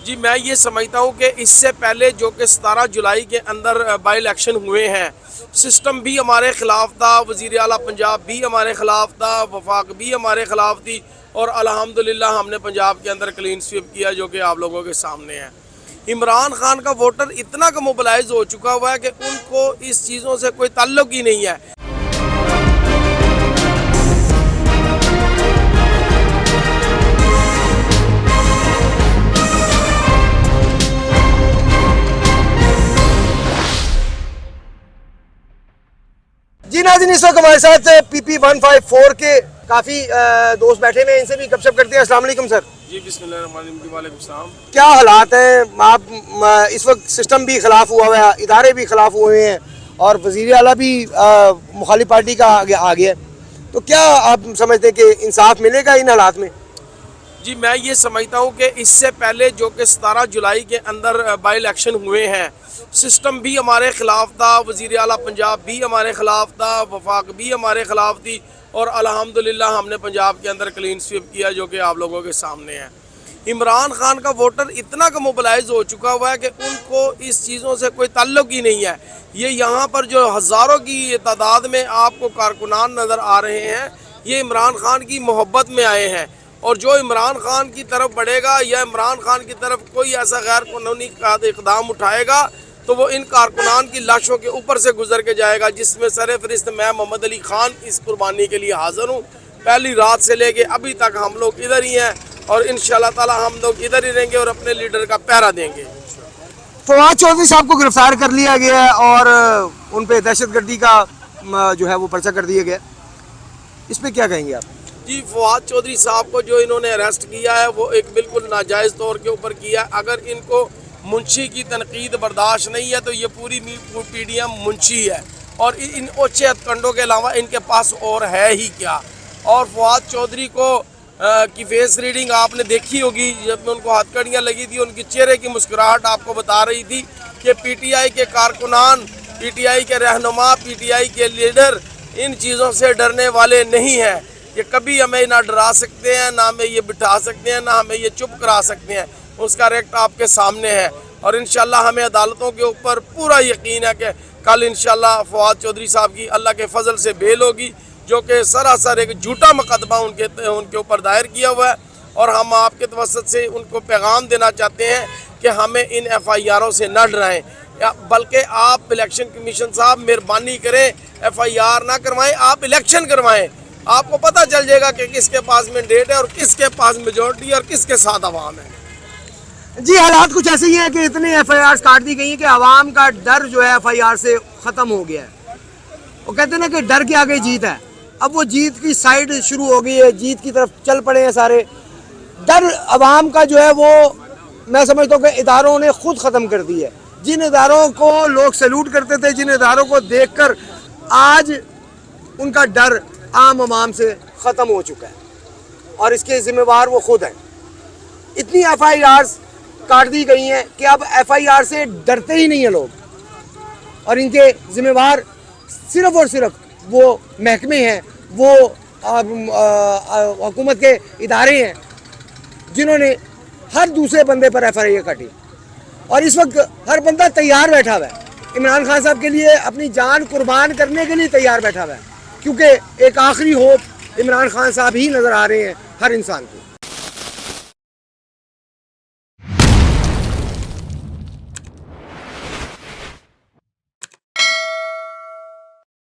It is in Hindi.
जी मैं ये समझता हूँ कि इससे पहले जो कि 17 जुलाई के अंदर बाई इलेक्शन हुए हैं, सिस्टम भी हमारे ख़िलाफ़ था, वज़ीर आला पंजाब भी हमारे ख़िलाफ़ था, वफाक भी हमारे ख़िलाफ़ थी और अल्हम्दुलिल्लाह हमने पंजाब के अंदर क्लीन स्वीप किया जो कि आप लोगों के सामने है। इमरान खान का वोटर इतना का मोबिलाइज हो चुका हुआ है कि उनको इस चीज़ों से कोई ताल्लुक ही नहीं है। जी नाज़रीन, इस वक्त हमारे साथ PP 154 के काफ़ी दोस्त बैठे हुए हैं, इनसे भी गपशप करते हैं। अस्सलाम वालेकुम सर। जी बिस्मिल्लाहिर्रहमानिर्रहीम, वालेकुम सलाम। क्या हालात हैं? आप इस वक्त सिस्टम भी खिलाफ हुआ हुआ है, इदारे भी खिलाफ हुए हैं और वज़ीर आला भी मुखालिफ पार्टी का आ गया है, तो क्या आप समझते हैं कि इंसाफ मिलेगा इन हालात में? जी मैं ये समझता हूँ कि इससे पहले जो कि 17 जुलाई के अंदर बाई इलेक्शन हुए हैं, सिस्टम भी हमारे ख़िलाफ़ था, वज़ीर आला पंजाब भी हमारे ख़िलाफ़ था, वफाक भी हमारे ख़िलाफ़ थी और अल्हम्दुलिल्लाह हमने पंजाब के अंदर क्लीन स्वीप किया जो कि आप लोगों के सामने है। इमरान खान का वोटर इतना का मोबिलाइज हो चुका हुआ है कि उनको इस चीज़ों से कोई ताल्लुक ही नहीं है। ये यहाँ पर जो हज़ारों की तादाद में आपको कारकुनान नज़र आ रहे हैं, ये इमरान खान की मोहब्बत में आए हैं और जो इमरान खान की तरफ बढ़ेगा या इमरान खान की तरफ कोई ऐसा गैर कानूनी इक़दाम उठाएगा तो वो इन कारकुनान की लाशों के ऊपर से गुजर के जाएगा, जिसमें सरफ़हरिस्त मैं मोहम्मद अली ख़ान इस कुर्बानी के लिए हाज़िर हूँ। पहली रात से लेके अभी तक हम लोग इधर ही हैं और इंशाअल्लाह ताला हम लोग इधर ही रहेंगे और अपने लीडर का पहरा देंगे। फवाद चौधरी साहब को गिरफ्तार कर लिया गया है और उन पर दहशतगर्दी का जो है वो पर्चा कर दिया गया, इस पर क्या कहेंगे आप? जी फवाद चौधरी साहब को जो इन्होंने अरेस्ट किया है वो एक बिल्कुल नाजायज़ तौर के ऊपर किया है। अगर इनको मुंशी की तनकीद बर्दाश्त नहीं है तो ये पूरी PDM मुंशी है और इन ओछे हथकंडों के अलावा इनके पास और है ही क्या। और फवाद चौधरी को की फेस रीडिंग आपने देखी होगी, जब उनको हथकड़ियाँ लगी थी उनकी चेहरे की मुस्कुराहट आपको बता रही थी कि PTI के कारकुनान, PTI के रहनुमा, PTI के लीडर इन चीज़ों से डरने वाले नहीं हैं। ये कभी हमें ना डरा सकते हैं, ना हमें ये बिठा सकते हैं, ना हमें ये चुप करा सकते हैं। उसका रेक्ट आपके सामने है और इंशाल्लाह हमें अदालतों के ऊपर पूरा यकीन है कि कल इंशाल्लाह फवाद चौधरी साहब की अल्लाह के फजल से बेल होगी, जो कि सरासर एक झूठा मुकदमा उनके ऊपर दायर किया हुआ है। और हम आपके तवसत से उनको पैगाम देना चाहते हैं कि हमें इन FIRों से न डराएं, बल्कि आप इलेक्शन कमीशन साहब मेहरबानी करें, FIR ना करवाएं, आप इलेक्शन करवाएं। आपको पता चल जाएगा कि किसके पास मैंडेट है और किसके पास मेजॉरिटी है और किसके साथ आवाम है। जी हालात कुछ ऐसे ही है कि इतने FIR काट दी गई हैं कि आवाम का डर जो है FIR से ख़त्म हो गया है। वो कहते हैं ना कि डर के आगे जीत है, अब वो जीत की साइड शुरू हो गई है, जीत की तरफ चल पड़े हैं सारे। डर आवाम का जो है वो मैं समझता हूँ कि इदारों ने खुद ख़त्म कर दी है। जिन इदारों को लोग सैल्यूट करते थे, जिन इदारों को देखकर आज उनका डर आम आवाम से ख़त्म हो चुका है और इसके ज़िम्मेवार वो खुद हैं। इतनी FIRs काट दी गई हैं कि अब FIR से डरते ही नहीं हैं लोग और इनके ज़िम्मेवार सिर्फ़ और सिर्फ वो महकमे हैं, वो हुकूमत के इदारे हैं जिन्होंने हर दूसरे बंदे पर FIR काटी और इस वक्त हर बंदा तैयार बैठा हुआ है, इमरान खान साहब के लिए अपनी जान कुर्बान करने के लिए तैयार बैठा हुआ है, क्योंकि एक आखिरी होप इमरान खान साहब ही नज़र आ रहे हैं हर इंसान को।